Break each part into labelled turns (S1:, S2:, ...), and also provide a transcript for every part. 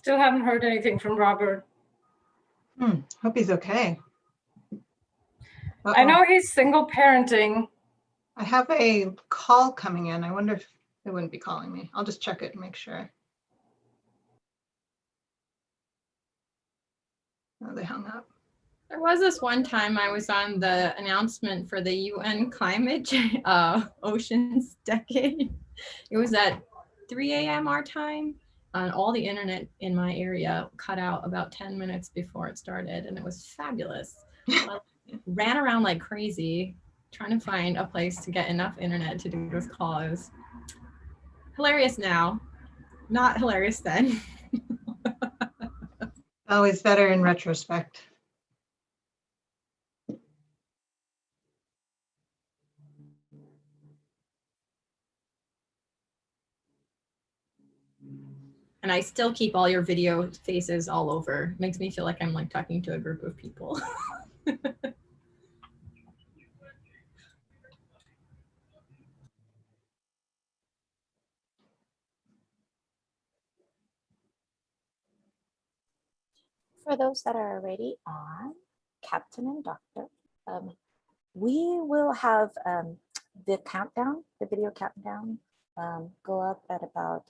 S1: Still haven't heard anything from Robert.
S2: Hope he's okay.
S1: I know he's single parenting.
S2: I have a call coming in. I wonder if they wouldn't be calling me. I'll just check it and make sure. Oh, they hung up.
S3: There was this one time I was on the announcement for the UN Climate Oceans Decade. It was at 3 a.m. our time, and all the internet in my area cut out about 10 minutes before it started, and it was fabulous. So I ran around like crazy trying to find a place to get enough internet to do this call. It was hilarious now, not hilarious then.
S2: Always better in retrospect.
S3: And I still keep all your video faces all over. It makes me feel like I'm like talking to a group of people.
S4: For those that are already on, Captain and Doctor, we will have the countdown, the video countdown, go up at about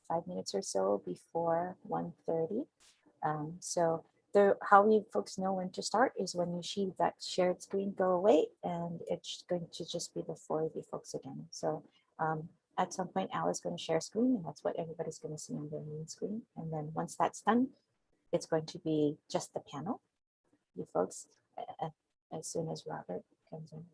S4: 5 minutes or so before 1:30. So how we folks know when to start is when you see that shared screen go away, and it's going to just be the four of you folks again. So at some point, Al is going to share screen, and that's what everybody's going to see on their main screen. And then once that's done, it's going to be just the panel, you folks, as soon as Robert comes in.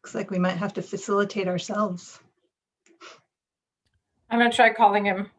S2: Looks like we might have to facilitate ourselves.
S1: I'm gonna try calling him.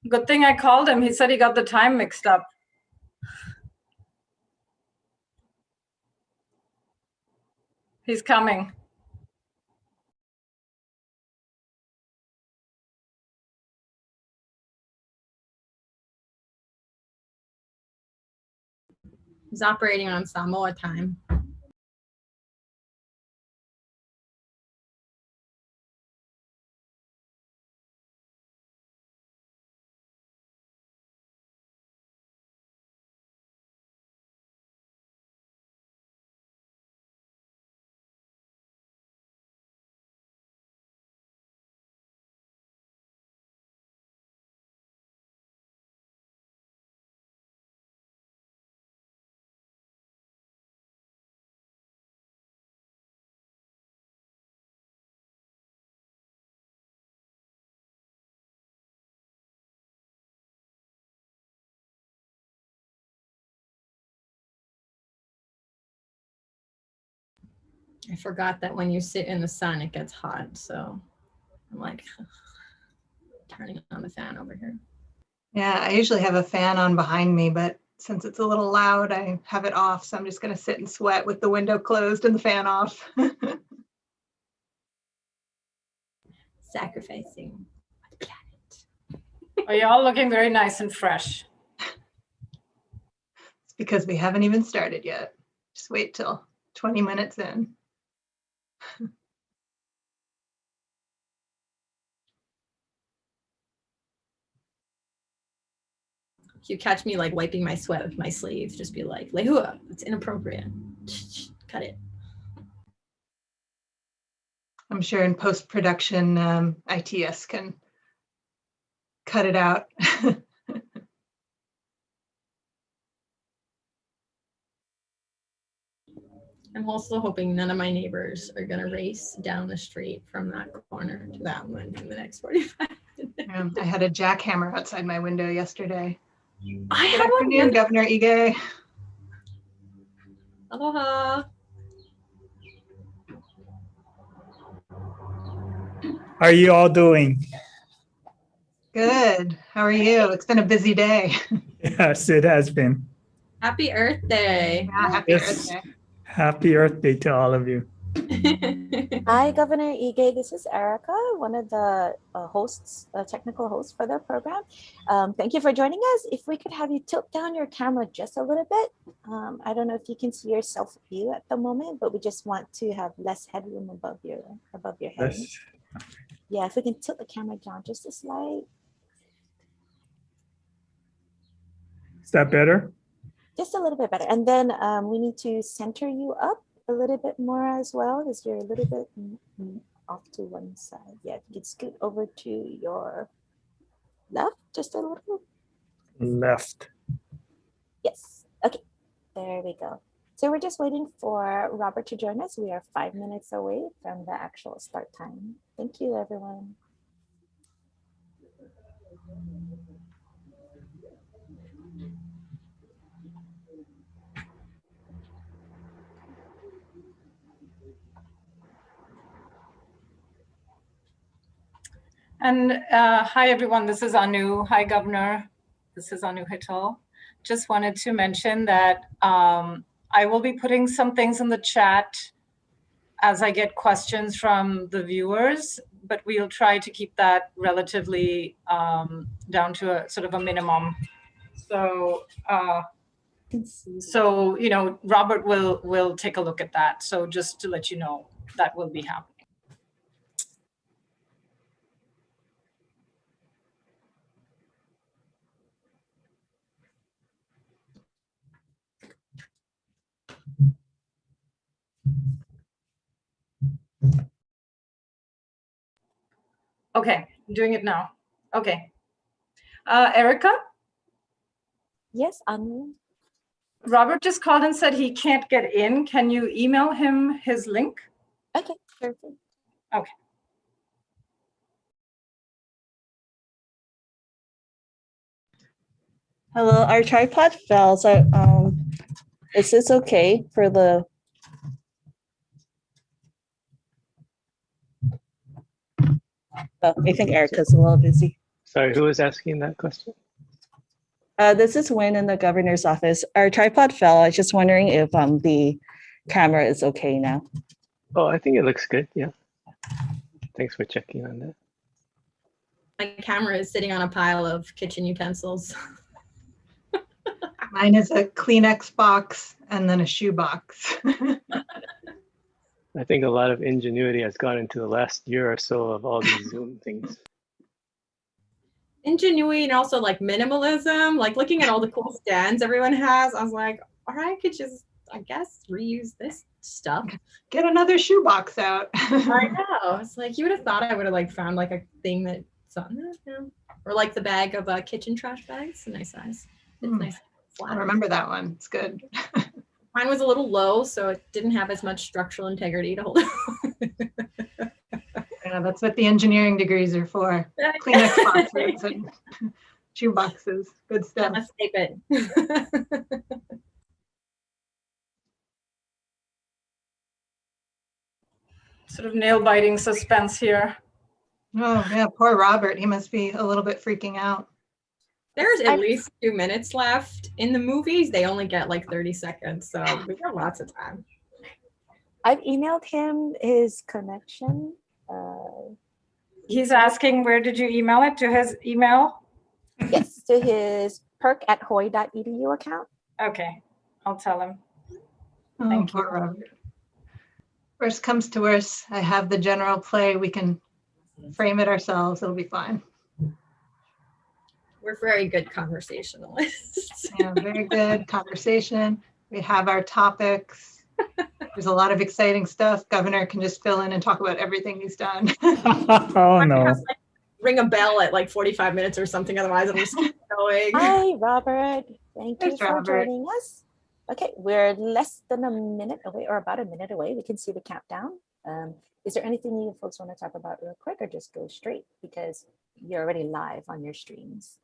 S1: Good thing I called him. He said he got the time mixed up. He's coming.
S3: He's operating on Samoa time. I forgot that when you sit in the sun, it gets hot. So I'm like turning on the fan over here.
S2: Yeah, I usually have a fan on behind me, but since it's a little loud, I have it off. So I'm just going to sit and sweat with the window closed and the fan off.
S3: Sacrificing the planet.
S1: Are you all looking very nice and fresh?
S2: It's because we haven't even started yet. Just wait till 20 minutes in.
S3: If you catch me like wiping my sweat with my sleeve, just be like, Lehua, it's inappropriate. Cut it.
S2: I'm sure in post-production, ITS can cut it out.
S3: I'm also hoping none of my neighbors are gonna race down the street from that corner to that one in the next 45 minutes.
S2: I had a jackhammer outside my window yesterday.
S3: I
S2: Good
S3: had one.
S2: afternoon, Governor Ige.
S3: Aloha.
S5: How are you all doing?
S2: Good. How are you? It's been a busy day.
S5: Yes, it has been.
S3: Happy Earth Day.
S2: Yeah, happy
S5: Yes.
S2: Earth Day.
S5: Happy Earth Day to all of you.
S4: Hi, Governor Ige. This is Erika, one of the technical hosts for the program. Thank you for joining us. If we could have you tilt down your camera just a little bit. I don't know if you can see your self view at the moment, but we just want to have less headroom above your head.
S5: Yes.
S4: Yeah, if we can tilt the camera down just a slight.
S5: Is that better?
S4: Just a little bit better. And then we need to center you up a little bit more as well, because you're a little bit off to one side. Yeah, you can scoot over to your left just a little.
S5: Left.
S4: Yes. Okay, there we go. So we're just waiting for Robert to join us. We are 5 minutes away from the actual start time. Thank you, everyone.
S1: And hi, everyone. This is Anu. Hi, Governor. This is Anu Hittal. Just wanted to mention that I will be putting some things in the chat as I get questions from the viewers, but we'll try to keep that relatively down to a sort of a minimum. So, you know, Robert will take a look at that. So just to let you know, that will be happening. Okay, I'm doing it now. Okay. Erika?
S4: Yes, Anu.
S1: Robert just called and said he can't get in. Can you email him his link?
S4: Okay, perfect.
S1: Okay.
S6: Hello, our tripod fell. So, is this okay for the? Oh, I think Erica's a little busy.
S7: Sorry, who was asking that question?
S6: This is Wynn in the governor's office. Our tripod fell. I was just wondering if the camera is okay now.
S7: Oh, I think it looks good. Yeah. Thanks for checking on that.
S3: My camera is sitting on a pile of kitchen utensils.
S2: Mine is a Kleenex box and then a shoe box.
S7: I think a lot of ingenuity has gone into the last year or so of all these Zoom things.
S3: Ingenuity and also like minimalism, like looking at all the cool stands everyone has. I was like, all right, I could just, I guess, reuse this stuff.
S2: Get another shoe box out.
S3: I know. It's like you would have thought I would have like found like a thing that's on that, you know? Or like the bag of kitchen trash bags, a nice size. It's nice.
S2: I
S3: Flat.
S2: remember that one. It's good.
S3: Mine was a little low, so it didn't have as much structural integrity to hold it.
S2: Yeah, that's what the engineering degrees are for. Kleenex boxes and shoe boxes. Good stuff.
S3: Let's tape it.
S1: Sort of nail-biting suspense here.
S2: Oh, yeah, poor Robert. He must be a little bit freaking out.
S3: There's at least 2 minutes left. In the movies, they only get like 30 seconds, so we got lots of time.
S4: I've emailed him his connection.
S1: He's asking, where did you email it? To his email?
S4: Yes, to his perk@hoy.edu account.
S1: Okay, I'll tell him.
S2: Oh,
S1: Thank
S2: poor
S1: you.
S2: Robert. Worst comes to worst, I have the general play. We can frame it ourselves. It'll be fine.
S3: We're very good conversationalists.
S2: Yeah, very good conversation. We have our topics. There's a lot of exciting stuff. Governor can just fill in and talk about everything he's done.
S5: Oh, no.
S3: Ring a bell at like 45 minutes or something, otherwise it'll just keep going.
S4: Hi, Robert. Thank you
S2: Thanks,
S4: for
S2: Robert.
S4: joining us. Okay, we're less than a minute away, or about a minute away. We can see the countdown. Is there anything you folks want to talk about real quick, or just go straight because you're already live on your streams?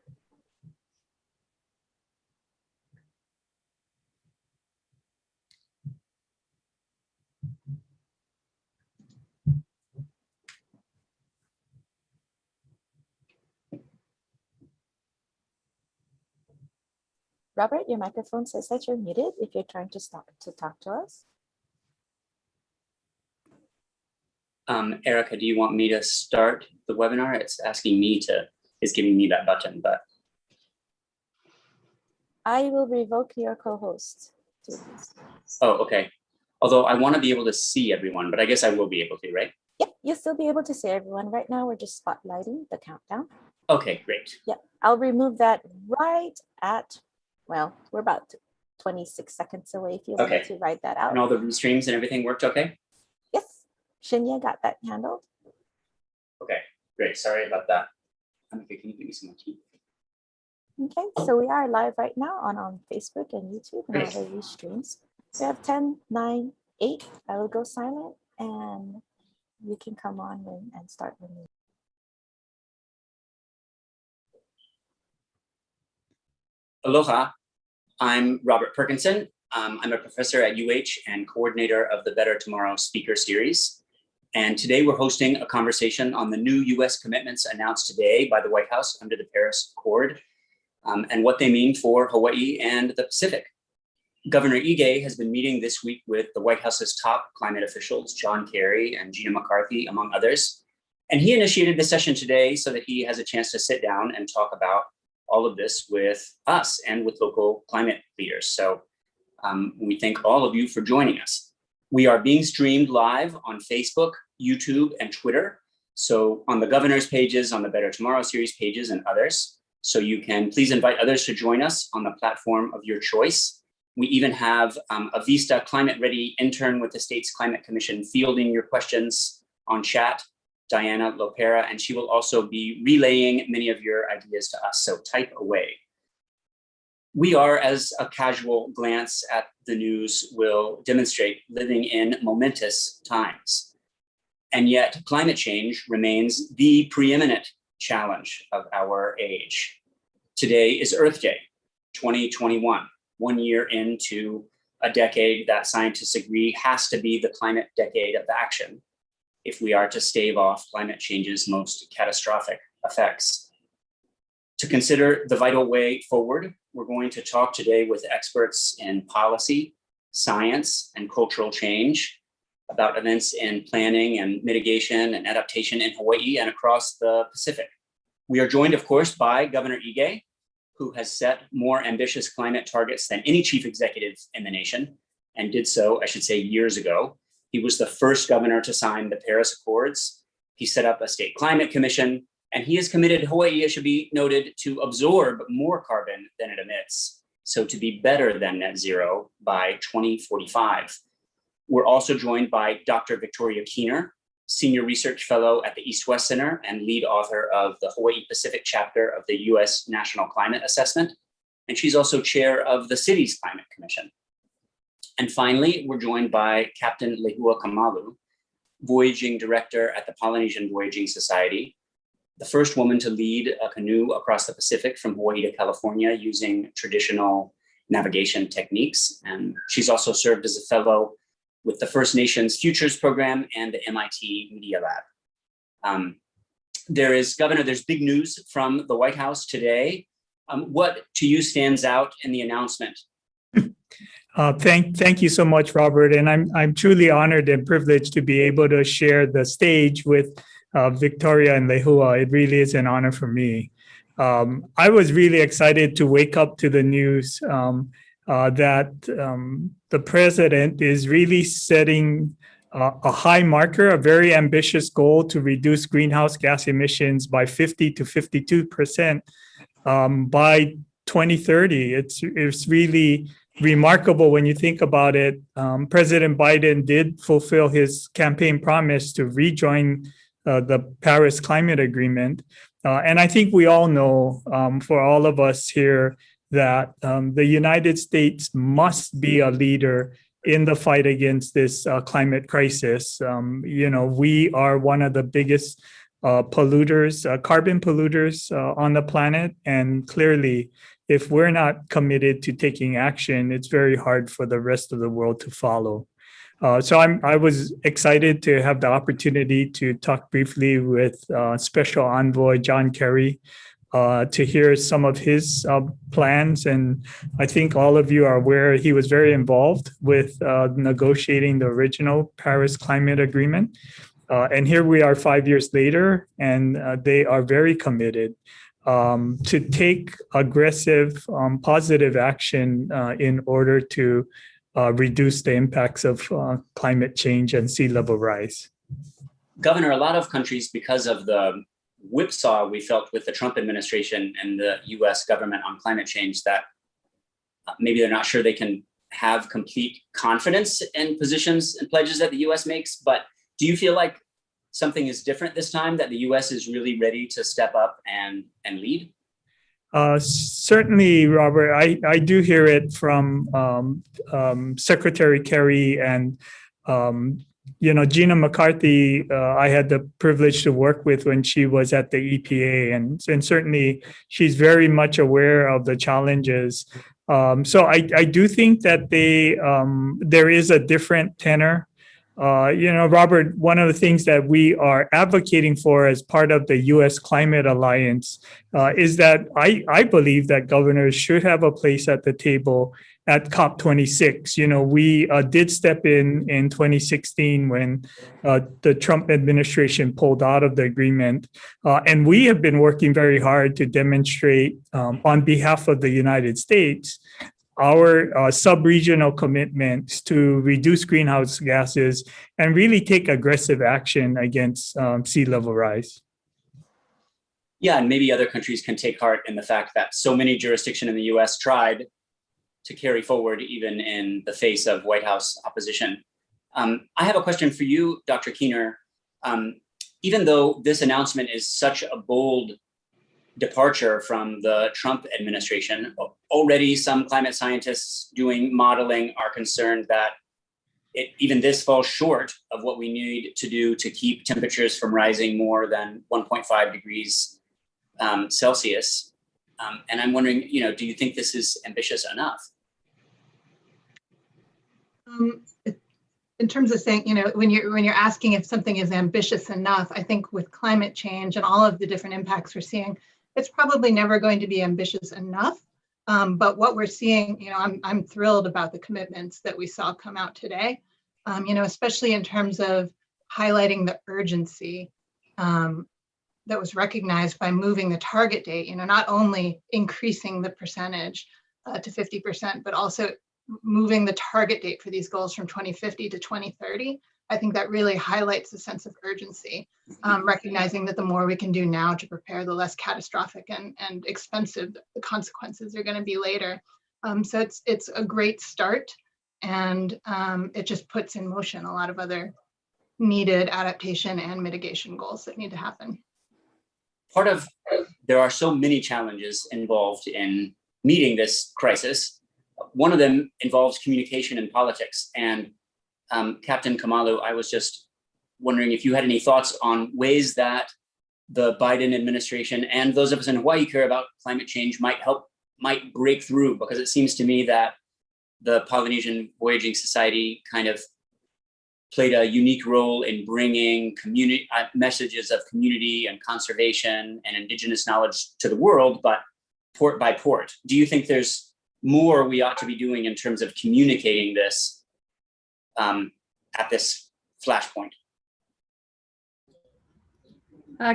S4: Robert, your microphone says that you're muted if you're trying to stop to talk to us.
S8: Erika, do you want me to start the webinar? It's asking me to, it's giving me that button, but.
S4: I will revoke your co-host.
S8: Oh, okay. Although I want to be able to see everyone, but I guess I will be able to, right?
S4: Yep, you'll still be able to see everyone. Right now, we're just spotlighting the countdown.
S8: Okay, great.
S4: Yep, I'll remove that right at, well, we're about 26 seconds away if you wanted to write that out.
S8: And all the restreams and everything worked okay?
S4: Yes, Shinya got that handled.
S8: Okay, great. Sorry about that. Okay, can you give me some more tea?
S4: Okay, so we are live right now on Facebook and YouTube and all the streams. We have 10, 9, 8. I will go silent and you can come on and start with me.
S8: Aloha, I'm Robert Perkinson. I'm a professor at UH and coordinator of the Better Tomorrow Speaker Series. And today we're hosting a conversation on the new US commitments announced today by the White House under the Paris Accord and what they mean for Hawaii and the Pacific. Governor Ige has been meeting this week with the White House's top climate officials, John Kerry and Gina McCarthy, among others. And he initiated the session today so that he has a chance to sit down and talk about all of this with us and with local climate leaders. So we thank all of you for joining us. We are being streamed live on Facebook, YouTube, and Twitter. So on the governor's pages, on the Better Tomorrow series pages, and others. So you can please invite others to join us on the platform of your choice. We even have a Vista Climate Ready intern with the state's Climate Commission fielding your questions on chat, Diana Lopera, and she will also be relaying many of your ideas to us, so type away. We are, as a casual glance at the news will demonstrate, living in momentous times. And yet climate change remains the preeminent challenge of our age. Today is Earth Day, 2021, 1 year into a decade that scientists agree has to be the climate decade of action if we are to stave off climate change's most catastrophic effects. To consider the vital way forward, we're going to talk today with experts in policy, science, and cultural change about events in planning and mitigation and adaptation in Hawaii and across the Pacific. We are joined, of course, by Governor Ige, who has set more ambitious climate targets than any chief executive in the nation, and did so, I should say, years ago. He was the first governor to sign the Paris Accords. He set up a state climate commission, and he has committed Hawaii, it should be noted, to absorb more carbon than it emits, so to be better than net zero by 2045. We're also joined by Dr. Victoria Keener, Senior Research Fellow at the East-West Center and lead author of the Hawaii Pacific chapter of the US National Climate Assessment. And she's also chair of the city's Climate Commission. And finally, we're joined by Captain Lehua Kamalu, Voyaging Director at the Polynesian Voyaging Society, the first woman to lead a canoe across the Pacific from Hawaii to California using traditional navigation techniques. And she's also served as a fellow with the First Nations Futures Program and the MIT Media Lab. There's big news from the White House today. What to you stands out in the announcement?
S5: Thank you so much, Robert. And I'm truly honored and privileged to be able to share the stage with Victoria and Lehua. It really is an honor for me. I was really excited to wake up to the news that the president is really setting a high marker, a very ambitious goal to reduce greenhouse gas emissions by 50 to 52% by 2030. It's really remarkable when you think about it. President Biden did fulfill his campaign promise to rejoin the Paris Climate Agreement. And I think we all know, for all of us here, that the United States must be a leader in the fight against this climate crisis. We are one of the biggest polluters, carbon polluters on the planet. And clearly, if we're not committed to taking action, it's very hard for the rest of the world to follow. So I was excited to have the opportunity to talk briefly with Special Envoy John Kerry to hear some of his plans. And I think all of you are aware he was very involved with negotiating the original Paris Climate Agreement. And here we are 5 years later, and they are very committed to take aggressive, positive action in order to reduce the impacts of climate change and sea level rise.
S8: Governor, a lot of countries, because of the whipsaw we felt with the Trump administration and the US government on climate change, that maybe they're not sure they can have complete confidence in positions and pledges that the US makes. But do you feel like something is different this time, that the US is really ready to step up and lead?
S5: Certainly, Robert, I do hear it from Secretary Kerry and Gina McCarthy. I had the privilege to work with when she was at the EPA, and certainly she's very much aware of the challenges. So I do think that there is a different tenor. Robert, one of the things that we are advocating for as part of the U.S. Climate Alliance is that I believe that governors should have a place at the table at COP26. We did step in 2016 when the Trump administration pulled out of the agreement. And we have been working very hard to demonstrate on behalf of the United States our sub-regional commitments to reduce greenhouse gases and really take aggressive action against sea level rise.
S8: Yeah, and maybe other countries can take heart in the fact that so many jurisdictions in the US tried to carry forward even in the face of White House opposition. I have a question for you, Dr. Keener. Even though this announcement is such a bold departure from the Trump administration, already some climate scientists doing modeling are concerned that even this falls short of what we need to do to keep temperatures from rising more than 1.5 degrees Celsius. And I'm wondering, do you think this is ambitious enough?
S2: In terms of saying, when you're asking if something is ambitious enough, I think with climate change and all of the different impacts we're seeing, it's probably never going to be ambitious enough. But what we're seeing, I'm thrilled about the commitments that we saw come out today, especially in terms of highlighting the urgency that was recognized by moving the target date, not only increasing the percentage to 50%, but also moving the target date for these goals from 2050 to 2030. I think that really highlights the sense of urgency, recognizing that the more we can do now to prepare, the less catastrophic and expensive the consequences are going to be later. So it's a great start, and it just puts in motion a lot of other needed adaptation and mitigation goals that need to happen.
S8: There are so many challenges involved in meeting this crisis. One of them involves communication and politics. And Captain Kamalu, I was just wondering if you had any thoughts on ways that the Biden administration and those of us in Hawaii care about climate change might break through, because it seems to me that the Polynesian Voyaging Society kind of played a unique role in bringing messages of community and conservation and indigenous knowledge to the world, but port by port. Do you think there's more we ought to be doing in terms of communicating this at this flashpoint?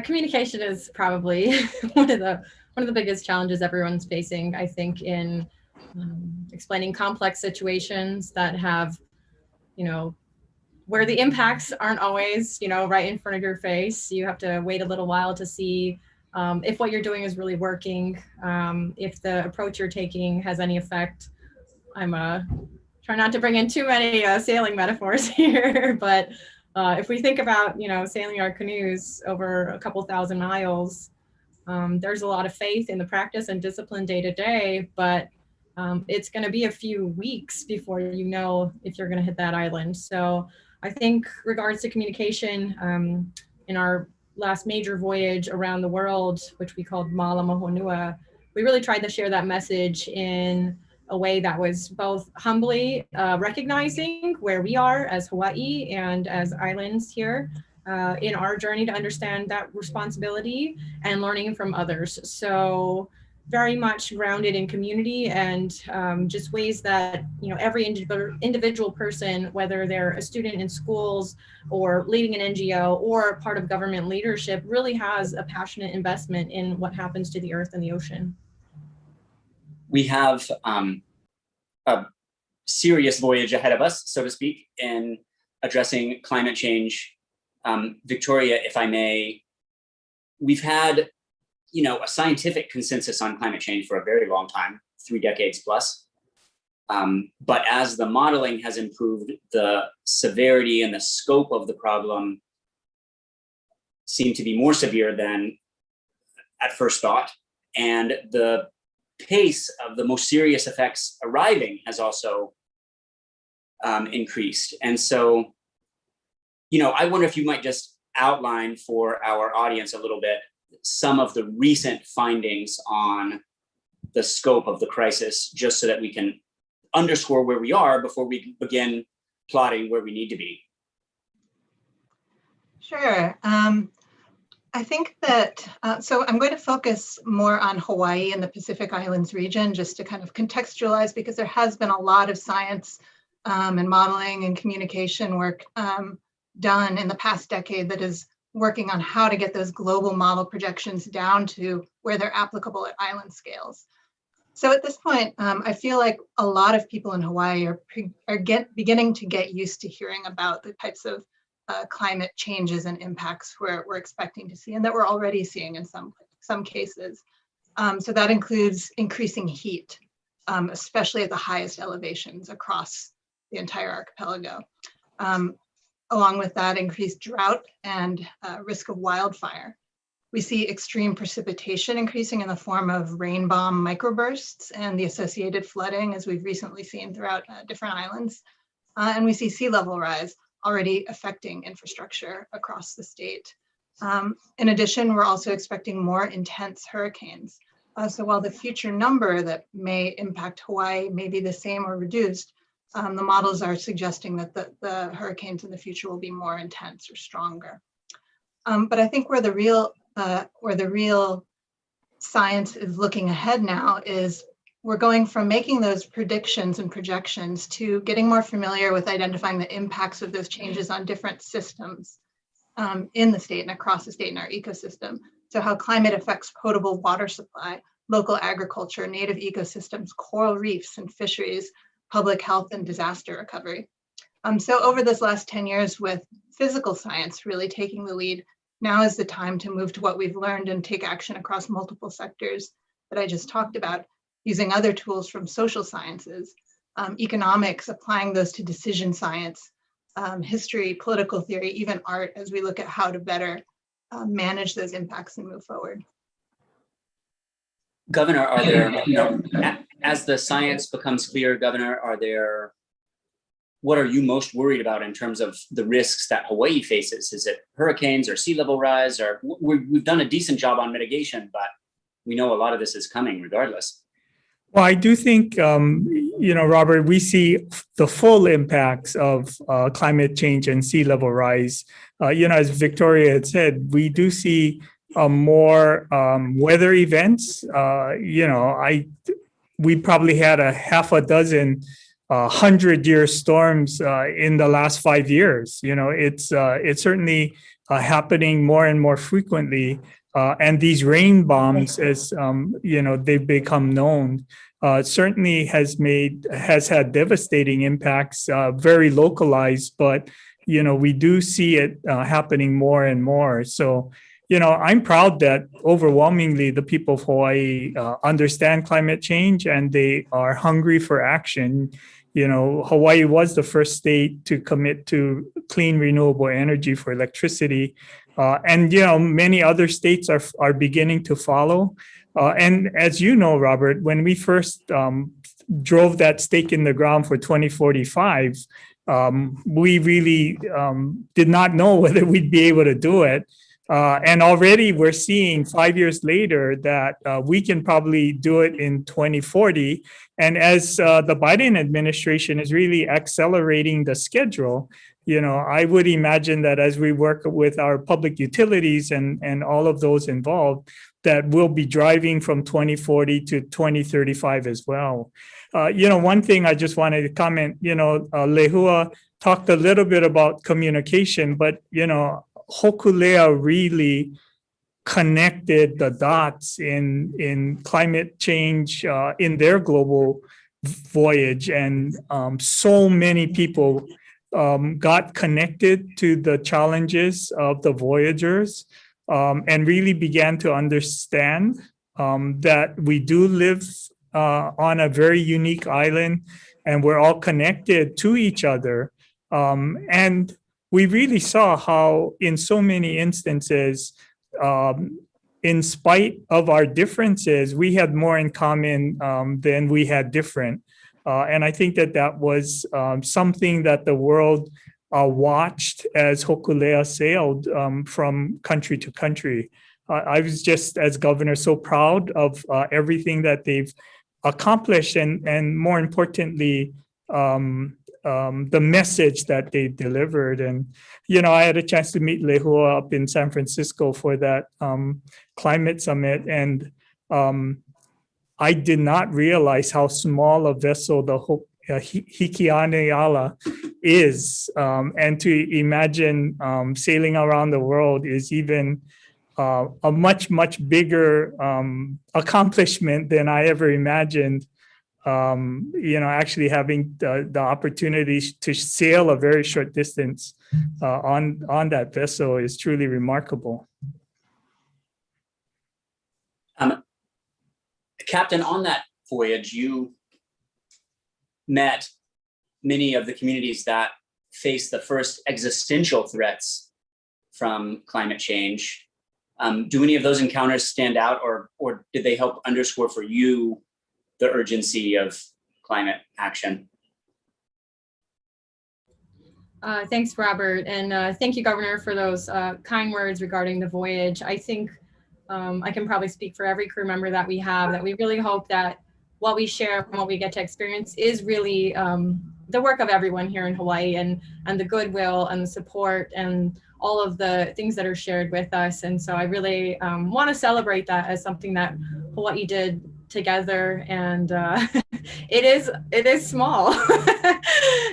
S3: Communication is probably one of the biggest challenges everyone's facing, I think, in explaining complex situations that have, where the impacts aren't always, right in front of your face. You have to wait a little while to see if what you're doing is really working, if the approach you're taking has any effect. I'm trying not to bring in too many sailing metaphors here, but if we think about, sailing our canoes over a couple thousand miles, there's a lot of faith in the practice and discipline day to day, but it's going to be a few weeks before you know if you're going to hit that island. So I think regards to communication, in our last major voyage around the world, which we called Malama Honua, we really tried to share that message in a way that was both humbly recognizing where we are as Hawaii and as islands here in our journey to understand that responsibility, and learning from others. So very much grounded in community and just ways that, you know, every individual person, whether they're a student in schools or leading an NGO or part of government leadership, really has a passionate investment in what happens to the earth and the ocean.
S8: We have a serious voyage ahead of us, so to speak, in addressing climate change. Victoria, if I may, we've had, you know, a scientific consensus on climate change for a very long time, 3 decades plus. But as the modeling has improved, the severity and the scope of the problem seem to be more severe than at first thought. And the pace of the most serious effects arriving has also increased. And so, you know, I wonder if you might just outline for our audience a little bit some of the recent findings on the scope of the crisis, just so that we can underscore where we are before we begin plotting where we need to be.
S2: Sure. I think that, so I'm going to focus more on Hawaii and the Pacific Islands region, just to kind of contextualize, because there has been a lot of science and modeling and communication work done in the past decade that is working on how to get those global model projections down to where they're applicable at island scales. So at this point, I feel like a lot of people in Hawaii are beginning to get used to hearing about the types of climate changes and impacts we're expecting to see, and that we're already seeing in some cases. So that includes increasing heat, especially at the highest elevations across the entire archipelago. Along with that, increased drought and risk of wildfire. We see extreme precipitation increasing in the form of rain bomb microbursts and the associated flooding, as we've recently seen throughout different islands. And we see sea level rise already affecting infrastructure across the state. In addition, we're also expecting more intense hurricanes. So while the future number that may impact Hawaii may be the same or reduced, the models are suggesting that the hurricanes in the future will be more intense or stronger. But I think where the real science is looking ahead now is we're going from making those predictions and projections to getting more familiar with identifying the impacts of those changes on different systems in the state and across the state in our ecosystem. So how climate affects potable water supply, local agriculture, native ecosystems, coral reefs and fisheries, public health and disaster recovery. So over this last 10 years, with physical science really taking the lead, now is the time to move to what we've learned and take action across multiple sectors that I just talked about, using other tools from social sciences, economics, applying those to decision science, history, political theory, even art, as we look at how to better manage those impacts and move forward.
S8: Governor, are there, you know, as the science becomes clear, Governor, what are you most worried about in terms of the risks that Hawaii faces? Is it hurricanes or sea level rise? Or we've done a decent job on mitigation, but we know a lot of this is coming regardless.
S5: Well, I do think, you know, Robert, we see the full impacts of climate change and sea level rise. You know, as Victoria had said, we do see more weather events. You know, we probably had a half a dozen 100-year storms in the last 5 years. You know, it's certainly happening more and more frequently. And these rain bombs, as you know, they've become known, certainly has had devastating impacts, very localized. But you know, we do see it happening more and more. So, you know, I'm proud that overwhelmingly the people of Hawaii understand climate change and they are hungry for action. You know, Hawaii was the first state to commit to clean renewable energy for electricity. And, you know, many other states are beginning to follow. And as you know, Robert, when we first drove that stake in the ground for 2045, we really did not know whether we'd be able to do it. And already we're seeing 5 years later that we can probably do it in 2040. And as the Biden administration is really accelerating the schedule, I would imagine that as we work with our public utilities and all of those involved, that we'll be driving from 2040 to 2035 as well. One thing I just wanted to comment, Lehua talked a little bit about communication, but, Hokulea really connected the dots in climate change in their global voyage. And so many people got connected to the challenges of the voyagers and really began to understand that we do live on a very unique island and we're all connected to each other. And we really saw how in so many instances, in spite of our differences, we had more in common than we had different. And I think that was something that the world watched as Hokulea sailed from country to country. I was just, as governor, so proud of everything that they've accomplished and more importantly, the message that they delivered. And, I had a chance to meet Lehua up in San Francisco for that climate summit. And I did not realize how small a vessel the Hikianeala is. And to imagine sailing around the world is even a much, much bigger accomplishment than I ever imagined. Actually having the opportunity to sail a very short distance on that vessel is truly remarkable.
S8: Captain, on that voyage, you met many of the communities that face the first existential threats from climate change. Do any of those encounters stand out, or did they help underscore for you the urgency of climate action?
S3: Thanks, Robert. And thank you, Governor, for those kind words regarding the voyage. I think I can probably speak for every crew member that we have, that we really hope that what we share and what we get to experience is really the work of everyone here in Hawaii, and the goodwill and the support and all of the things that are shared with us. And so I really want to celebrate that as something that Hawaii did together. And it is small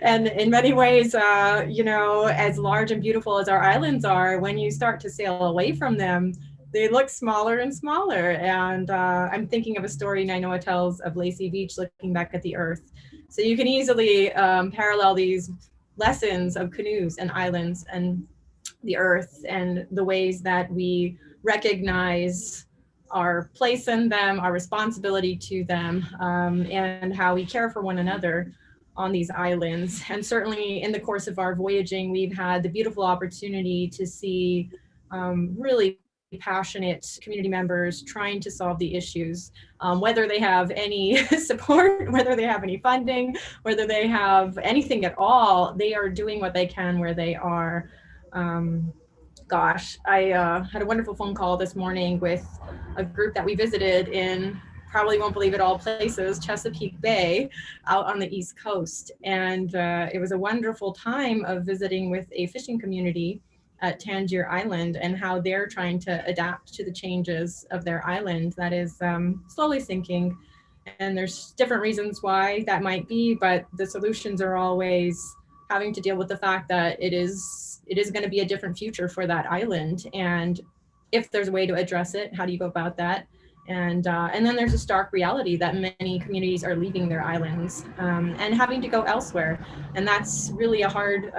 S3: and in many ways, as large and beautiful as our islands are, when you start to sail away from them, they look smaller and smaller. And I'm thinking of a story Nainoa tells of Lacey Beach looking back at the earth. So you can easily parallel these lessons of canoes and islands and the earth and the ways that we recognize our place in them, our responsibility to them, and how we care for one another on these islands. And certainly in the course of our voyaging, we've had the beautiful opportunity to see really passionate community members trying to solve the issues, whether they have any support, whether they have any funding, whether they have anything at all, they are doing what they can where they are. Gosh, I had a wonderful phone call this morning with a group that we visited in, probably won't believe it, all places, Chesapeake Bay out on the East Coast. And it was a wonderful time of visiting with a fishing community at Tangier Island and how they're trying to adapt to the changes of their island that is slowly sinking. And there's different reasons why that might be, but the solutions are always having to deal with the fact that it is going to be a different future for that island. And if there's a way to address it, how do you go about that? And then there's a stark reality that many communities are leaving their islands and having to go elsewhere. And that's really a hard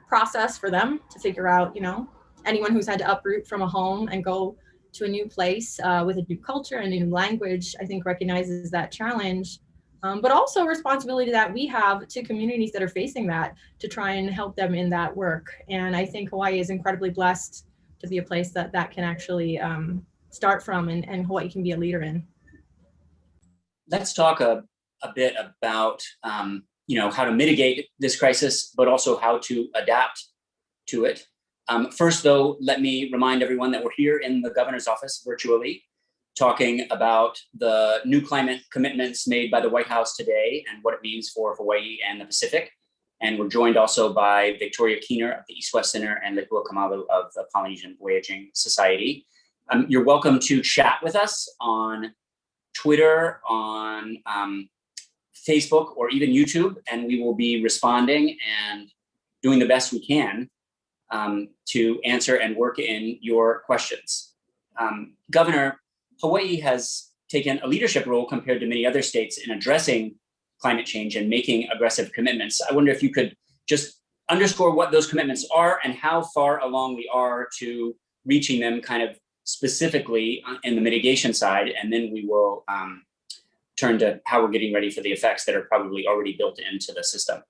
S3: process for them to figure out. Anyone who's had to uproot from a home and go to a new place with a new culture and a new language, I think recognizes that challenge. But also a responsibility that we have to communities that are facing that to try and help them in that work. And I think Hawaii is incredibly blessed to be a place that can actually start from and Hawaii can be a leader in.
S8: Let's talk a bit about how to mitigate this crisis, but also how to adapt to it. First, though, let me remind everyone that we're here in the governor's office virtually, talking about the new climate commitments made by the White House today and what it means for Hawaii and the Pacific. And we're joined also by Victoria Keener of the East-West Center and Lehua Kamalu of the Polynesian Voyaging Society. You're welcome to chat with us on Twitter, on Facebook, or even YouTube, and we will be responding and doing the best we can to answer and work in your questions. Governor, Hawaii has taken a leadership role compared to many other states in addressing climate change and making aggressive commitments. I wonder if you could just underscore what those commitments are and how far along we are to reaching them kind of specifically in the mitigation side, and then we will turn to how we're getting ready for the effects that are probably already built into the system.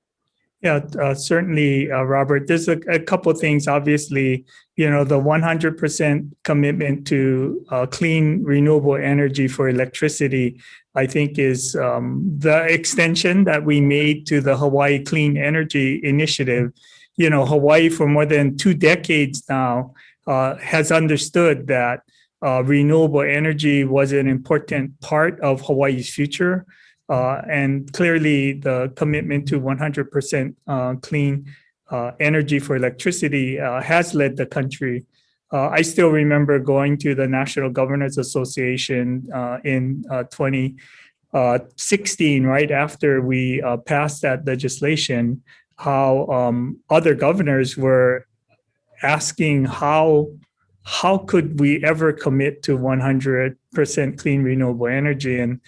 S5: Yeah, certainly, Robert. There's a couple of things. Obviously, the 100% commitment to clean, renewable energy for electricity, I think, is the extension that we made to the Hawaii Clean Energy Initiative. Hawaii for more than 2 decades now has understood that renewable energy was an important part of Hawaii's future. And clearly, the commitment to 100% clean energy for electricity has led the country. I still remember going to the National Governors Association in 2016, right after we passed that legislation, how other governors were asking how could we ever commit to 100% clean renewable energy. And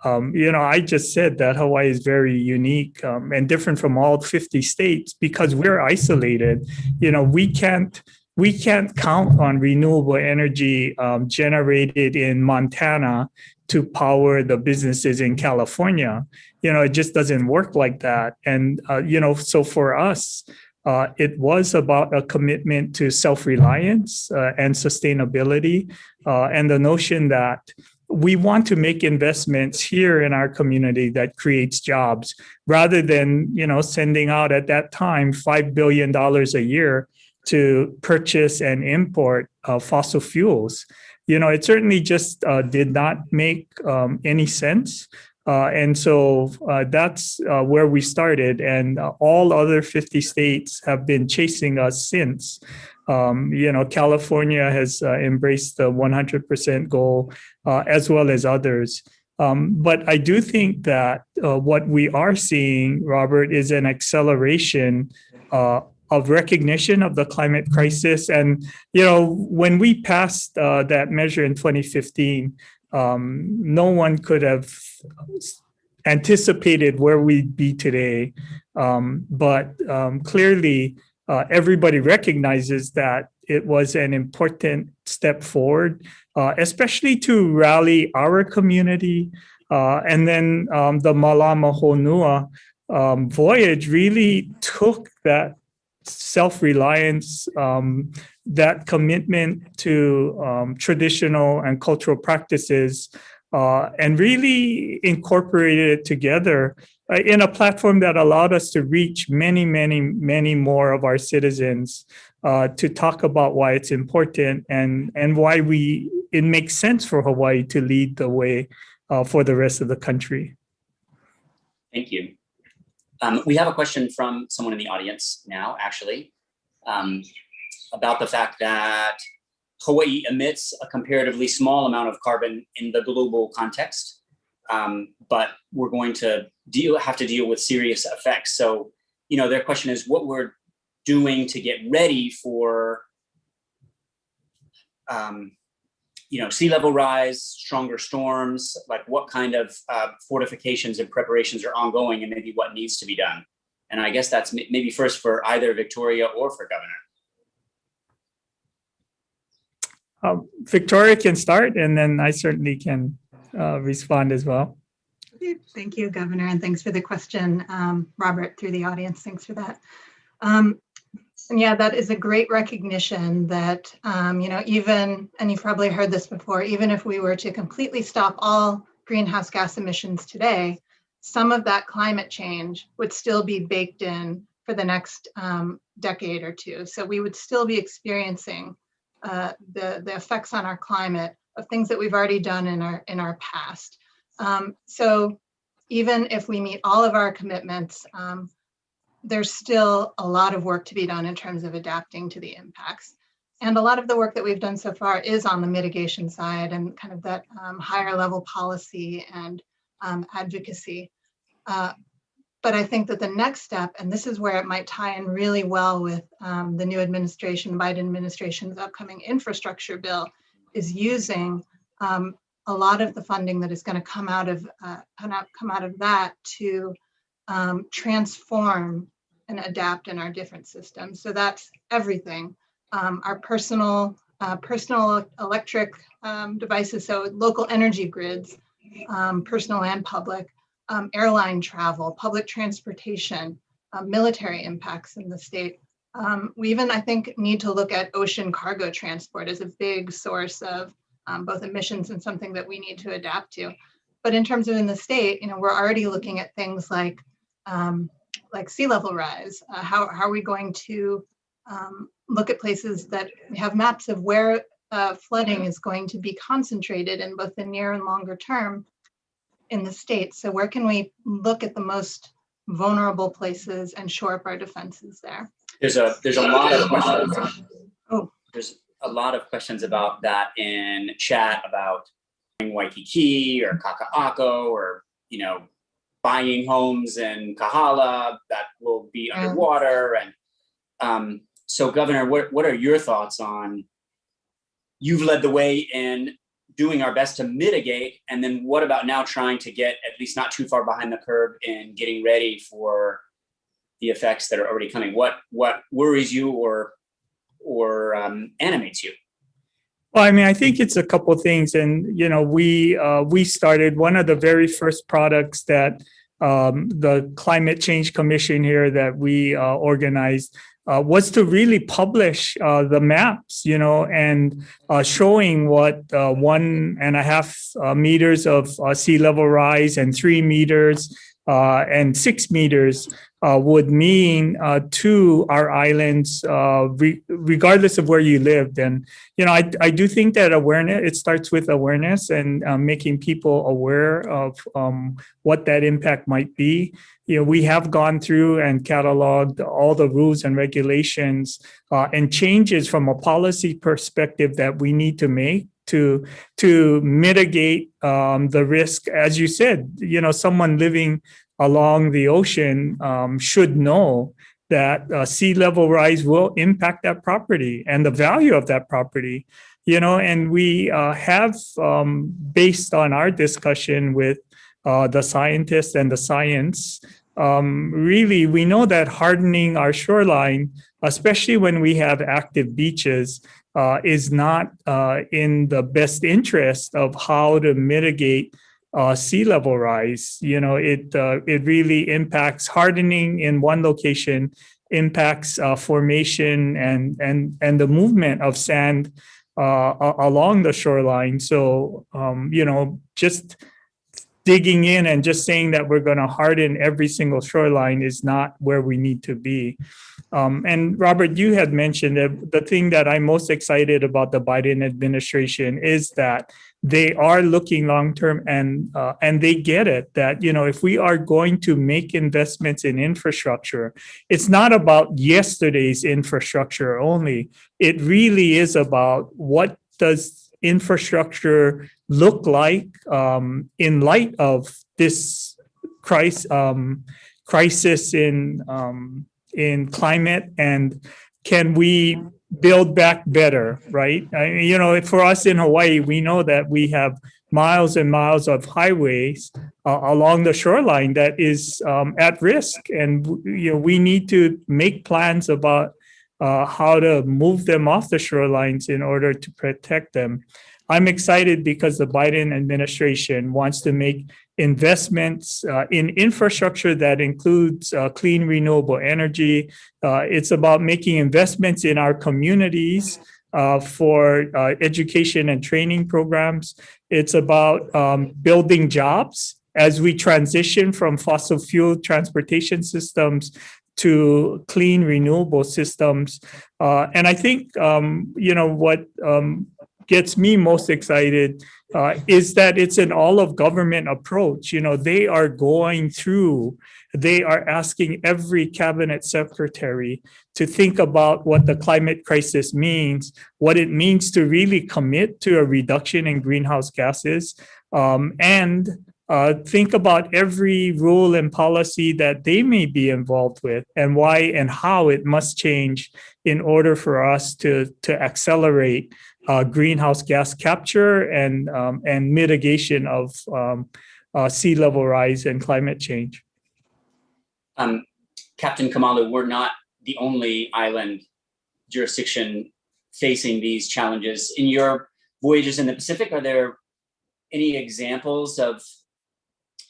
S5: I just said that Hawaii is very unique and different from all 50 states because we're isolated. We can't count on renewable energy generated in Montana to power the businesses in California. It just doesn't work like that. And, so for us, it was about a commitment to self-reliance and sustainability and the notion that we want to make investments here in our community that creates jobs rather than, sending out at that time $5 billion a year to purchase and import fossil fuels. It certainly just did not make any sense. And so that's where we started. And all other 50 states have been chasing us since. California has embraced the 100% goal, as well as others. But I do think that what we are seeing, Robert, is an acceleration of recognition of the climate crisis. And, when we passed that measure in 2015, no one could have anticipated where we'd be today. But clearly, everybody recognizes that it was an important step forward, especially to rally our community. And then the Malama Honua voyage really took that self-reliance, that commitment to traditional and cultural practices, and really incorporated it together in a platform that allowed us to reach many, many, many more of our citizens to talk about why it's important and why it makes sense for Hawaii to lead the way for the rest of the country.
S8: Thank you. We have a question from someone in the audience now, actually, about the fact that Hawaii emits a comparatively small amount of carbon in the global context, but we're going to have to deal with serious effects. So, their question is what we're doing to get ready for, sea level rise, stronger storms, like what kind of fortifications and preparations are ongoing and maybe what needs to be done. And I guess that's maybe first for either Victoria or for Governor.
S5: Victoria can start, and then I certainly can respond as well.
S2: Thank you, Governor, and thanks for the question, Robert, through the audience. Thanks for that. And yeah, that is a great recognition that, even, and you've probably heard this before, even if we were to completely stop all greenhouse gas emissions today, some of that climate change would still be baked in for the next decade or two. So we would still be experiencing the effects on our climate of things that we've already done in our past. So even if we meet all of our commitments, there's still a lot of work to be done in terms of adapting to the impacts. And a lot of the work that we've done so far is on the mitigation side and kind of that higher level policy and advocacy. But I think that the next step, and this is where it might tie in really well with the new administration, Biden administration's upcoming infrastructure bill, is using a lot of the funding that is going to come out of that to transform and adapt in our different systems. So that's everything. Our personal electric devices, so local energy grids, personal and public, airline travel, public transportation, military impacts in the state. We even, I think, need to look at ocean cargo transport as a big source of both emissions and something that we need to adapt to. But in terms of in the state, we're already looking at things like sea level rise. How are we going to look at places that we have maps of where flooding is going to be concentrated in both the near and longer term in the state? So where can we look at the most vulnerable places and shore up our defenses there?
S8: There's a lot of questions.
S2: Oh,
S8: There's a lot of questions about that in chat about Waikiki or Kaka'ako or buying homes in Kahala that will be underwater. And so, Governor, what are your thoughts on? You've led the way in doing our best to mitigate, and then what about now trying to get at least not too far behind the curve in getting ready for the effects that are already coming? What worries you or animates you?
S5: Well, I mean, I think it's a couple of things, and we started one of the very first products that the Climate Change Commission here that we organized was to really publish the maps, and showing what 1.5 meters of sea level rise and 3 meters and 6 meters would mean to our islands, regardless of where you lived. And, I do think that it starts with awareness and making people aware of what that impact might be. We have gone through and cataloged all the rules and regulations and changes from a policy perspective that we need to make to mitigate the risk. As you said, someone living along the ocean should know that sea level rise will impact that property and the value of that property. And we have, based on our discussion with the scientists and the science, really, we know that hardening our shoreline, especially when we have active beaches, is not in the best interest of how to mitigate sea level rise. It really impacts hardening in one location, impacts formation and the movement of sand along the shoreline. So, just digging in and just saying that we're going to harden every single shoreline is not where we need to be. And Robert, you had mentioned that the thing that I'm most excited about the Biden administration is that they are looking long-term and they get it that, if we are going to make investments in infrastructure, it's not about yesterday's infrastructure only. It really is about what does infrastructure look like in light of this crisis in climate, and can we build back better, right? For us in Hawaii, we know that we have miles and miles of highways along the shoreline that is at risk, and we need to make plans about how to move them off the shorelines in order to protect them. I'm excited because the Biden administration wants to make investments in infrastructure that includes clean renewable energy. It's about making investments in our communities for education and training programs. It's about building jobs as we transition from fossil fuel transportation systems to clean renewable systems. And I think, what gets me most excited is that it's an all of government approach. They are asking every cabinet secretary to think about what the climate crisis means, what it means to really commit to a reduction in greenhouse gases, and think about every rule and policy that they may be involved with and why and how it must change in order for us to accelerate greenhouse gas capture and mitigation of sea level rise and climate change.
S8: Captain Kamalu, we're not the only island jurisdiction facing these challenges. In your voyages in the Pacific, are there any examples of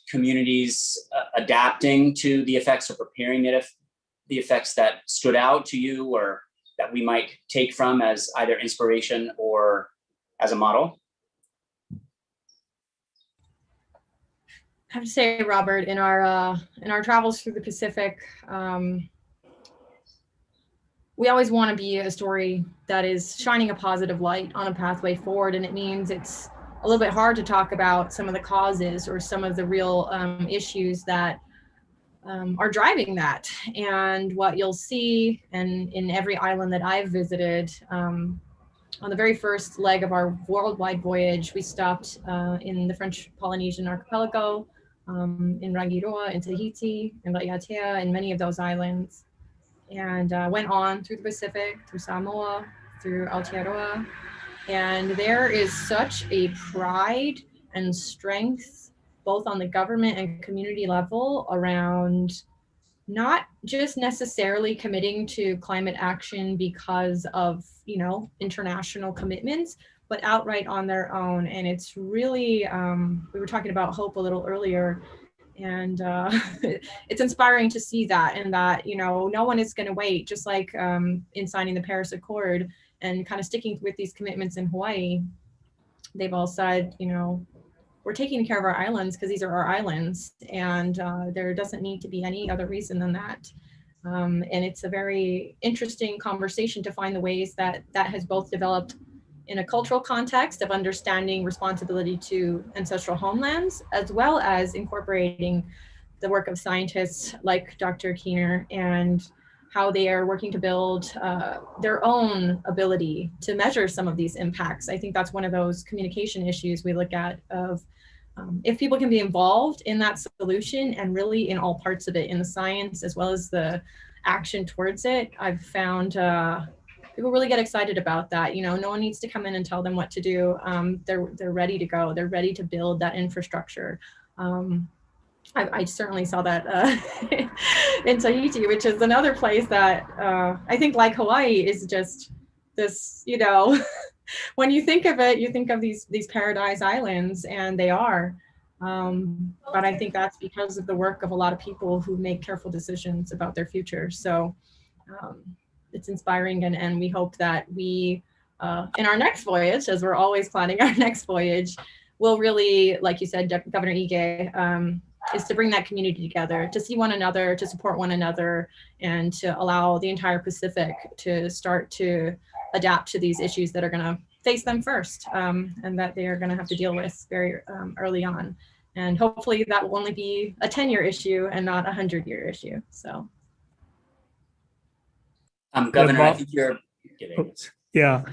S8: communities adapting to the effects or preparing the effects that stood out to you or that we might take from as either inspiration or as a model?
S3: I have to say, Robert, in our travels through the Pacific, we always want to be a story that is shining a positive light on a pathway forward, and it means it's a little bit hard to talk about some of the causes or some of the real issues that are driving that. And what you'll see, and in every island that I've visited, on the very first leg of our worldwide voyage, we stopped in the French Polynesian archipelago, in Rangiroa, in Tahiti, in Raiatea, and many of those islands, and went on through the Pacific, through Samoa, through Aotearoa. And there is such a pride and strength, both on the government and community level, around not just necessarily committing to climate action because of, international commitments, but outright on their own. And it's really, we were talking about hope a little earlier, and it's inspiring to see that, and that, no one is going to wait, just like in signing the Paris Accord and kind of sticking with these commitments in Hawaii. They've all said, we're taking care of our islands because these are our islands, and there doesn't need to be any other reason than that. And it's a very interesting conversation to find the ways that has both developed in a cultural context of understanding responsibility to ancestral homelands, as well as incorporating the work of scientists like Dr. Keener and how they are working to build their own ability to measure some of these impacts. I think that's one of those communication issues we look at of if people can be involved in that solution and really in all parts of it, in the science as well as the action towards it, I've found people really get excited about that. No one needs to come in and tell them what to do. They're ready to go. They're ready to build that infrastructure. I certainly saw that in Tahiti, which is another place that I think, like Hawaii, is just this, when you think of it, you think of these paradise islands, and they are. But I think that's because of the work of a lot of people who make careful decisions about their future. So it's inspiring, and we hope that we, in our next voyage, as we're always planning our next voyage, will really, like you said, Governor Ige, is to bring that community together, to see one another, to support one another, and to allow the entire Pacific to start to adapt to these issues that are going to face them first, and that they are going to have to deal with very early on. And hopefully that will only be a 10-year issue and not a 100-year issue. So.
S8: Governor, I think you're getting.
S5: Yeah,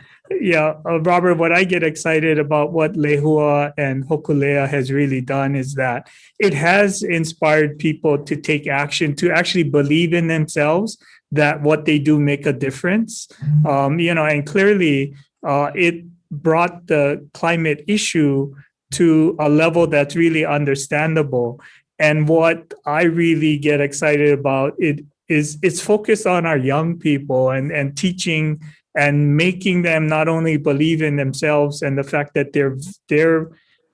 S5: Robert, what I get excited about what Lehua and Hokulea has really done is that it has inspired people to take action, to actually believe in themselves, that what they do make a difference. And clearly it brought the climate issue to a level that's really understandable. And what I really get excited about is it's focused on our young people and teaching and making them not only believe in themselves and the fact that their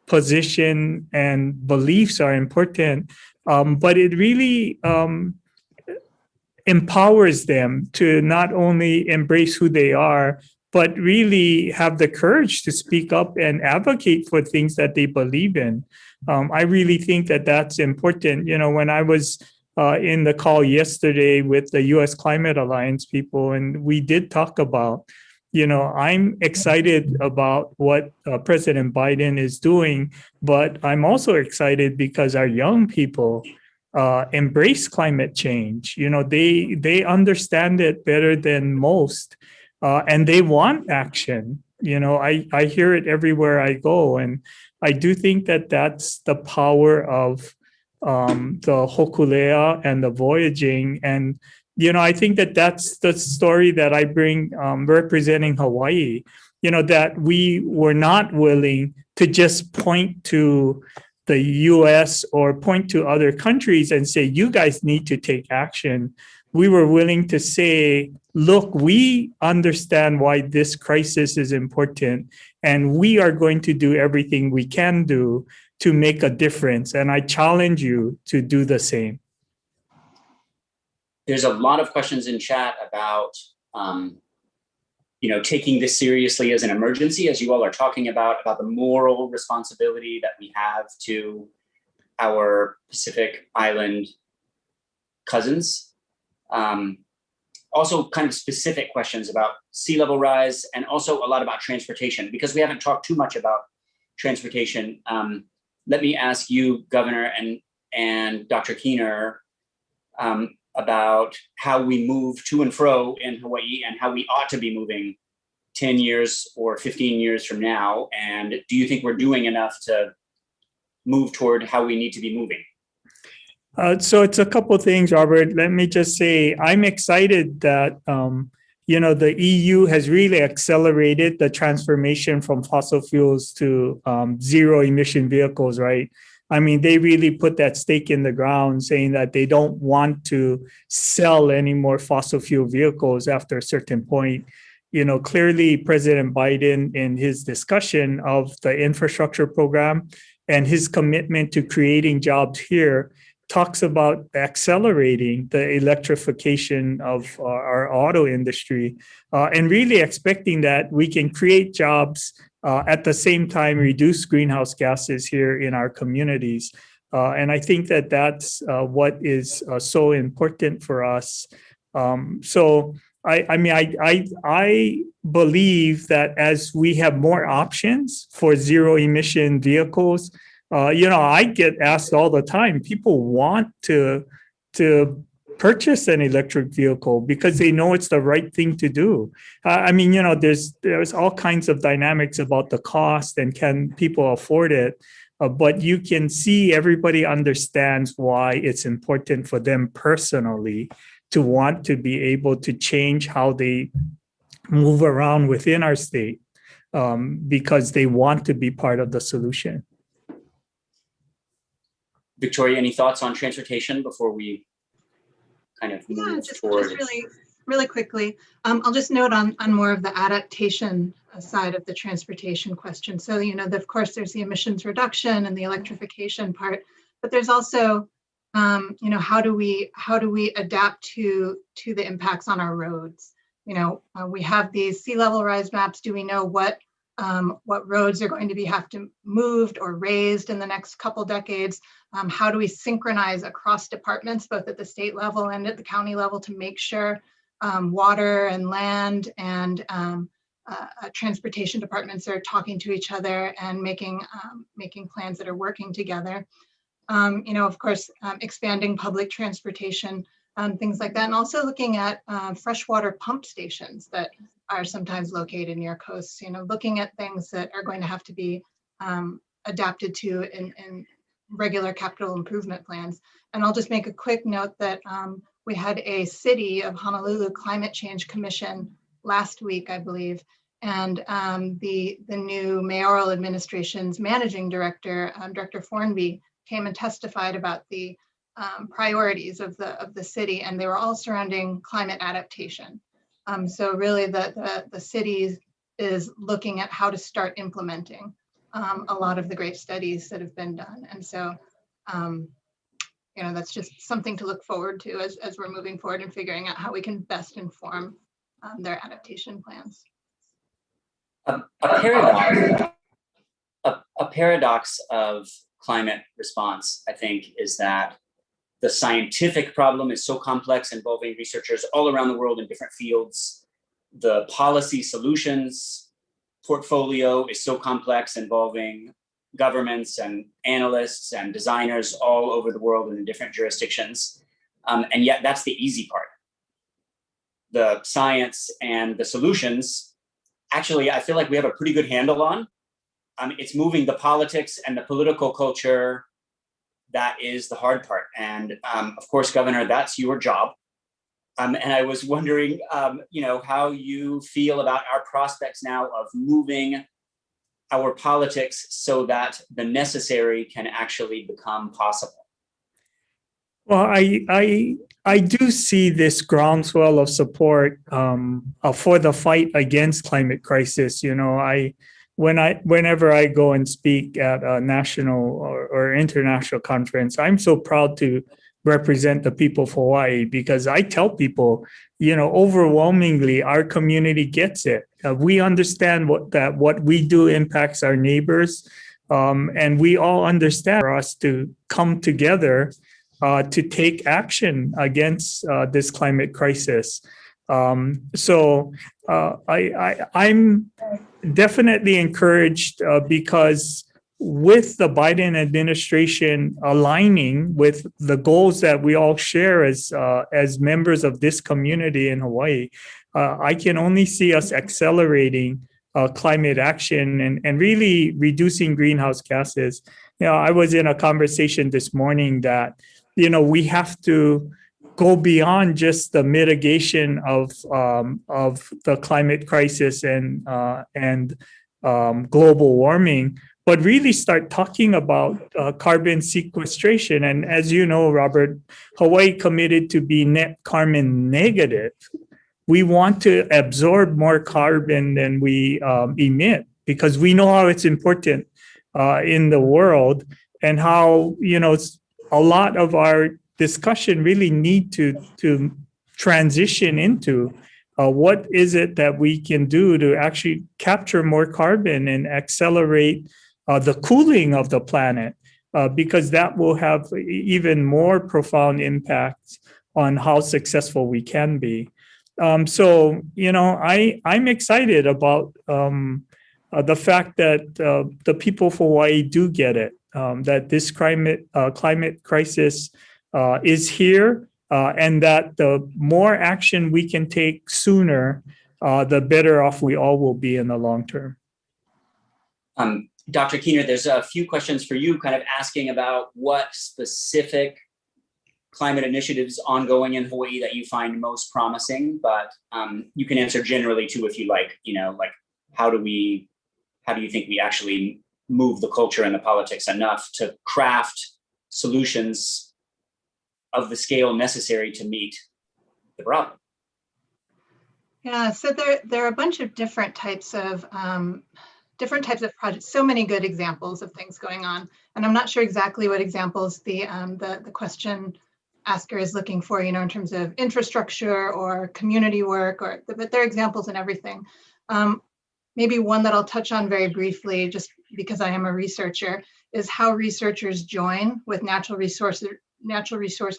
S5: position and beliefs are important, but it really empowers them to not only embrace who they are, but really have the courage to speak up and advocate for things that they believe in. I really think that that's important. You know, when I was in the call yesterday with the U.S. Climate Alliance people, and we did talk about, you know, I'm excited about what President Biden is doing, but I'm also excited because our young people embrace climate change. You know, they understand it better than most, and they want action. You know, I hear it everywhere I go, and I do think that that's the power of the Hokulea and the Voyaging. And, you know, I think that that's the story that I bring representing Hawaii, you know, that we were not willing to just point to the US or point to other countries and say, you guys need to take action. We were willing to say, look, we understand why this crisis is important, and we are going to do everything we can do to make a difference. And I challenge you to do the same.
S8: There's a lot of questions in chat about, you know, taking this seriously as an emergency, as you all are talking about the moral responsibility that we have to our Pacific Island cousins. Also kind of specific questions about sea level rise, and also a lot about transportation, because we haven't talked too much about transportation. Let me ask you, Governor, and Dr. Keener, about how we move to and fro in Hawaii and how we ought to be moving 10 years or 15 years from now. And do you think we're doing enough to move toward how we need to be moving?
S5: So it's a couple of things, Robert. Let me just say, I'm excited that, you know, the EU has really accelerated the transformation from fossil fuels to zero emission vehicles, right? I mean, they really put that stake in the ground saying that they don't want to sell any more fossil fuel vehicles after a certain point. You know, clearly President Biden, in his discussion of the infrastructure program and his commitment to creating jobs here, talks about accelerating the electrification of our auto industry, and really expecting that we can create jobs at the same time reduce greenhouse gases here in our communities. And I think that that's what is so important for us. So I believe that as we have more options for zero emission vehicles, you know, I get asked all the time, people want to purchase an electric vehicle because they know it's the right thing to do. I mean, you know, there's all kinds of dynamics about the cost and can people afford it, but you can see everybody understands why it's important for them personally to want to be able to change how they move around within our state, because they want to be part of the solution.
S8: Victoria, any thoughts on transportation before we kind of move toward?
S2: Just really quickly, I'll just note on more of the adaptation side of the transportation question. So, you know, of course, there's the emissions reduction and the electrification part, but there's also, you know, how do we adapt to the impacts on our roads? You know, we have these sea level rise maps. Do we know what roads are going to have to moved or raised in the next couple decades? How do we synchronize across departments, both at the state level and at the county level, to make sure water and land and transportation departments are talking to each other and making plans that are working together? You know, of course, expanding public transportation, things like that, and also looking at freshwater pump stations that are sometimes located near coasts. You know, looking at things that are going to have to be adapted to in regular capital improvement plans. And I'll just make a quick note that we had a City of Honolulu Climate Change Commission last week, I believe, and the new mayoral administration's managing director, Director Formby, came and testified about the priorities of the city, and they were all surrounding climate adaptation. So really the city is looking at how to start implementing a lot of the great studies that have been done. And so, you know, that's just something to look forward to as we're moving forward and figuring out how we can best inform their adaptation plans.
S8: a paradox, a paradox of climate response, I think, is that the scientific problem is so complex, involving researchers all around the world in different fields. The policy solutions portfolio is so complex, involving governments and analysts and designers all over the world and in different jurisdictions. And yet that's the easy part. The science and the solutions, actually, I feel like we have a pretty good handle on. It's moving the politics and the political culture that is the hard part. And of course, Governor, that's your job. And I was wondering, how you feel about our prospects now of moving our politics so that the necessary can actually become possible.
S5: Well, I do see this groundswell of support for the fight against climate crisis. Whenever I go and speak at a national or international conference, I'm so proud to represent the people of Hawaii, because I tell people, overwhelmingly our community gets it. We understand what we do impacts our neighbors, and we all understand for us to come together to take action against this climate crisis. So I'm definitely encouraged because with the Biden administration aligning with the goals that we all share as members of this community in Hawaii, I can only see us accelerating climate action and really reducing greenhouse gases. I was in a conversation this morning that, we have to go beyond just the mitigation of the climate crisis and global warming, but really start talking about carbon sequestration. And as you know, Robert, Hawaii committed to be net carbon negative. We want to absorb more carbon than we emit, because we know how it's important in the world, and how, a lot of our discussion really need to transition into what is it that we can do to actually capture more carbon and accelerate the cooling of the planet, because that will have even more profound impacts on how successful we can be. So, I'm excited about the fact that the people of Hawaii do get it, that this climate crisis is here, and that the more action we can take sooner, the better off we all will be in the long term.
S8: Dr. Keener, there's a few questions for you, kind of asking about what specific climate initiatives ongoing in Hawaii that you find most promising, but you can answer generally too if you like, how do you think we actually move the culture and the politics enough to craft solutions of the scale necessary to meet the problem?
S2: Yeah, so there are a bunch of different types of projects. So many good examples of things going on, and I'm not sure exactly what examples the question asker is looking for, in terms of infrastructure or community work, but there are examples in everything. Maybe one that I'll touch on very briefly, just because I am a researcher, is how researchers join with natural resource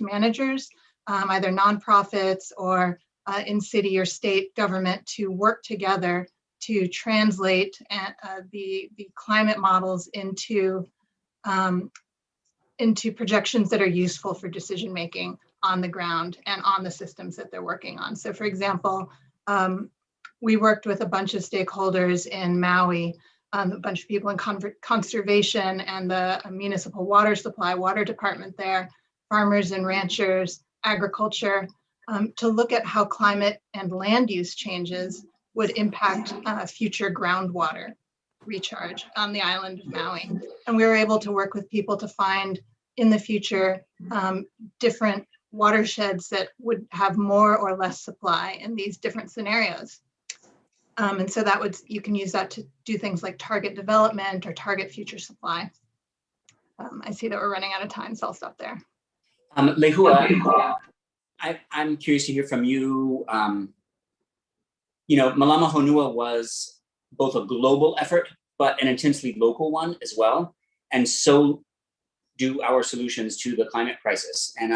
S2: managers, either nonprofits or in city or state government, to work together to translate the climate models into projections that are useful for decision making on the ground and on the systems that they're working on. So, for example, we worked with a bunch of stakeholders in Maui, a bunch of people in conservation and the municipal water supply, water department there, farmers and ranchers, agriculture, to look at how climate and land use changes would impact future groundwater recharge on the island of Maui. And we were able to work with people to find in the future different watersheds that would have more or less supply in these different scenarios. And so you can use that to do things like target development or target future supply. I see that we're running out of time, so I'll stop there.
S8: Lehua, I'm curious to hear from you. Malama Honua was both a global effort, but an intensely local one as well. And so do our solutions to the climate crisis. And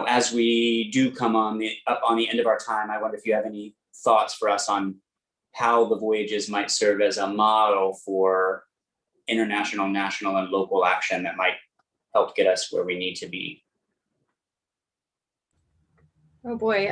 S8: as we do come up on the end of our time, I wonder if you have any thoughts for us on how the voyages might serve as a model for international, national, and local action that might help get us where we need to be.
S3: Oh boy,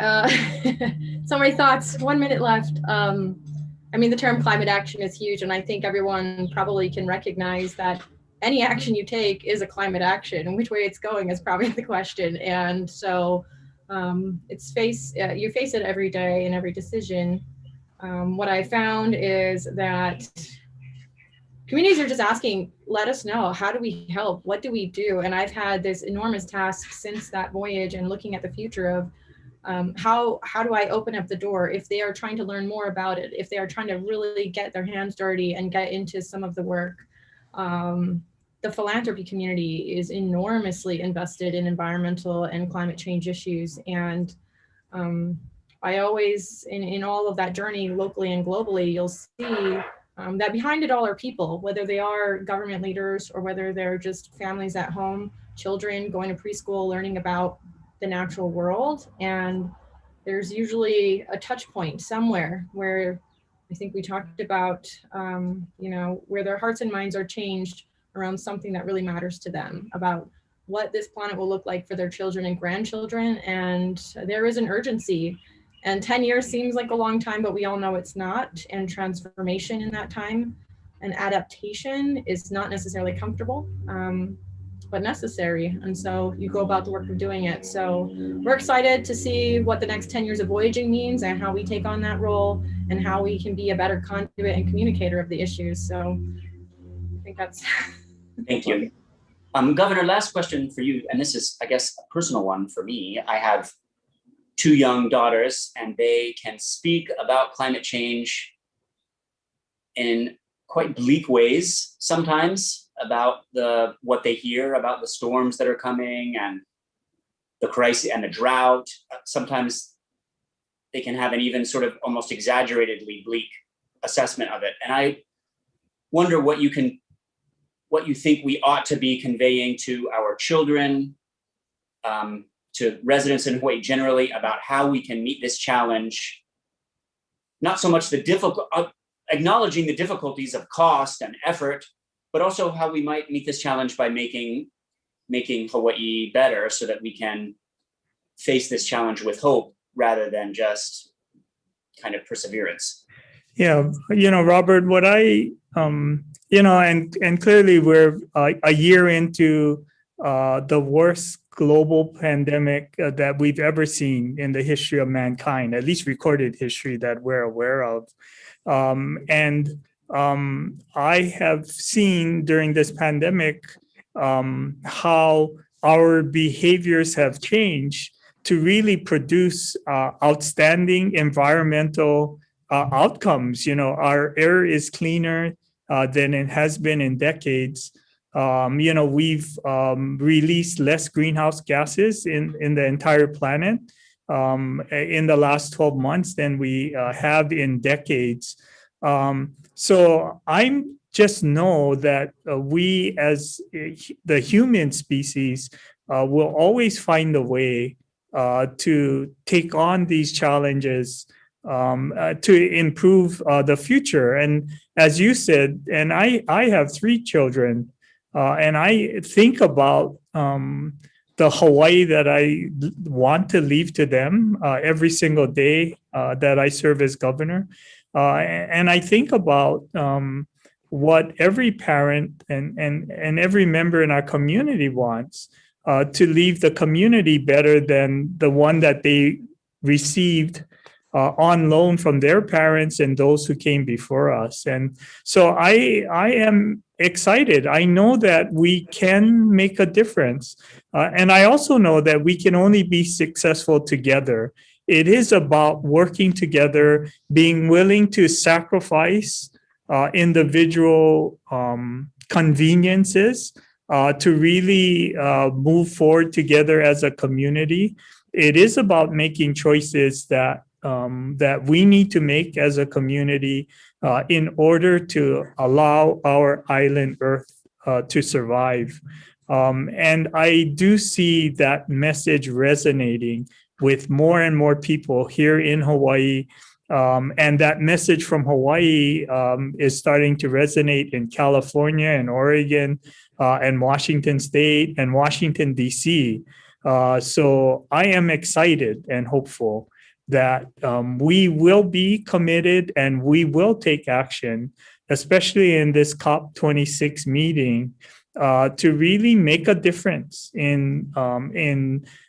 S3: so many thoughts, 1 minute left. The term climate action is huge, and I think everyone probably can recognize that any action you take is a climate action, and which way it's going is probably the question. And so you face it every day in every decision. What I found is that communities are just asking, let us know, how do we help? What do we do? And I've had this enormous task since that voyage and looking at the future of how do I open up the door if they are trying to learn more about it, if they are trying to really get their hands dirty and get into some of the work. The philanthropy community is enormously invested in environmental and climate change issues. And I always, in all of that journey, locally and globally, you'll see that behind it all are people, whether they are government leaders or whether they're just families at home, children going to preschool, learning about the natural world. And there's usually a touch point somewhere where I think we talked about, where their hearts and minds are changed around something that really matters to them, about what this planet will look like for their children and grandchildren. And there is an urgency. And 10 years seems like a long time, but we all know it's not. And transformation in that time and adaptation is not necessarily comfortable, but necessary. And so you go about the work of doing it. So we're excited to see what the next 10 years of Voyaging means and how we take on that role and how we can be a better conduit and communicator of the issues. So I think that's.
S8: Thank you. Governor, last question for you. And this is, I guess, a personal one for me. I have 2 young daughters, and they can speak about climate change in quite bleak ways sometimes, about what they hear about the storms that are coming and the crisis and the drought. Sometimes they can have an even sort of almost exaggeratedly bleak assessment of it. And I wonder what you think we ought to be conveying to our children, to residents in Hawaii generally, about how we can meet this challenge. Not so much acknowledging the difficulties of cost and effort, but also how we might meet this challenge by making Hawaii better so that we can face this challenge with hope rather than just kind of perseverance.
S5: Yeah, Robert, what and clearly we're a year into the worst global pandemic that we've ever seen in the history of mankind, at least recorded history that we're aware of. I have seen during this pandemic how our behaviors have changed to really produce outstanding environmental outcomes. Our air is cleaner than it has been in decades. We've released less greenhouse gases in the entire planet in the last 12 months than we have in decades. So I just know that we as the human species will always find a way to take on these challenges to improve the future. And as you said, and I have 3 children, and I think about the Hawaii that I want to leave to them every single day that I serve as governor. And I think about what every parent and every member in our community wants, to leave the community better than the one that they received on loan from their parents and those who came before us. And so I am excited. I know that we can make a difference. And I also know that we can only be successful together. It is about working together, being willing to sacrifice individual conveniences to really move forward together as a community. It is about making choices that that we need to make as a community in order to allow our island Earth to survive. And I do see that message resonating with more and more people here in Hawaii. And that message from Hawaii is starting to resonate in California and Oregon and Washington State and Washington, D.C. So I am excited and hopeful that we will be committed and we will take action, especially in this COP26 meeting, to really make a difference in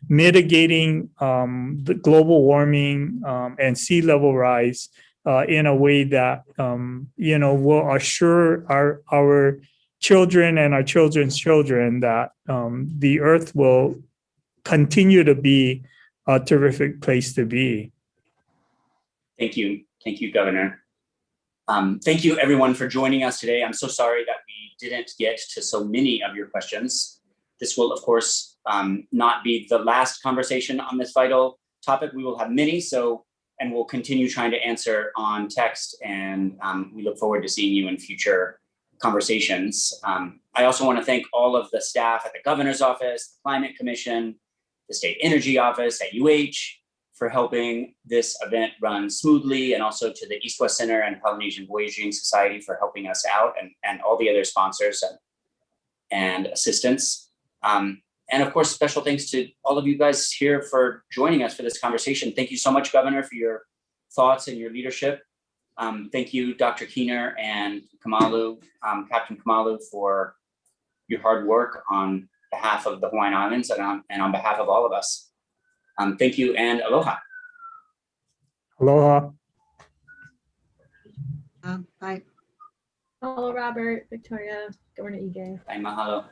S5: mitigating the global warming and sea level rise in a way that will assure our children and our children's children that the Earth will continue to be a terrific place to be.
S8: Thank you, Governor. Thank you, everyone, for joining us today. I'm so sorry that we didn't get to so many of your questions. This will, of course, not be the last conversation on this vital topic. We will have many, and we'll continue trying to answer on text, and we look forward to seeing you in future conversations. I also want to thank all of the staff at the Governor's Office, the Climate Commission, the State Energy Office at UH, for helping this event run smoothly, and also to the East West Center and Polynesian Voyaging Society for helping us out, and all the other sponsors and assistants. And of course, special thanks to all of you guys here for joining us for this conversation. Thank you so much, Governor, for your thoughts and your leadership. Thank you, Dr. Keener and Kamalu, Captain Kamalu, for your hard work on behalf of the Hawaiian Islands and on behalf of all of us. Thank you and aloha.
S5: Aloha.
S2: Bye.
S3: Hello, Robert, Victoria, Governor Ige.
S8: Bye, mahalo.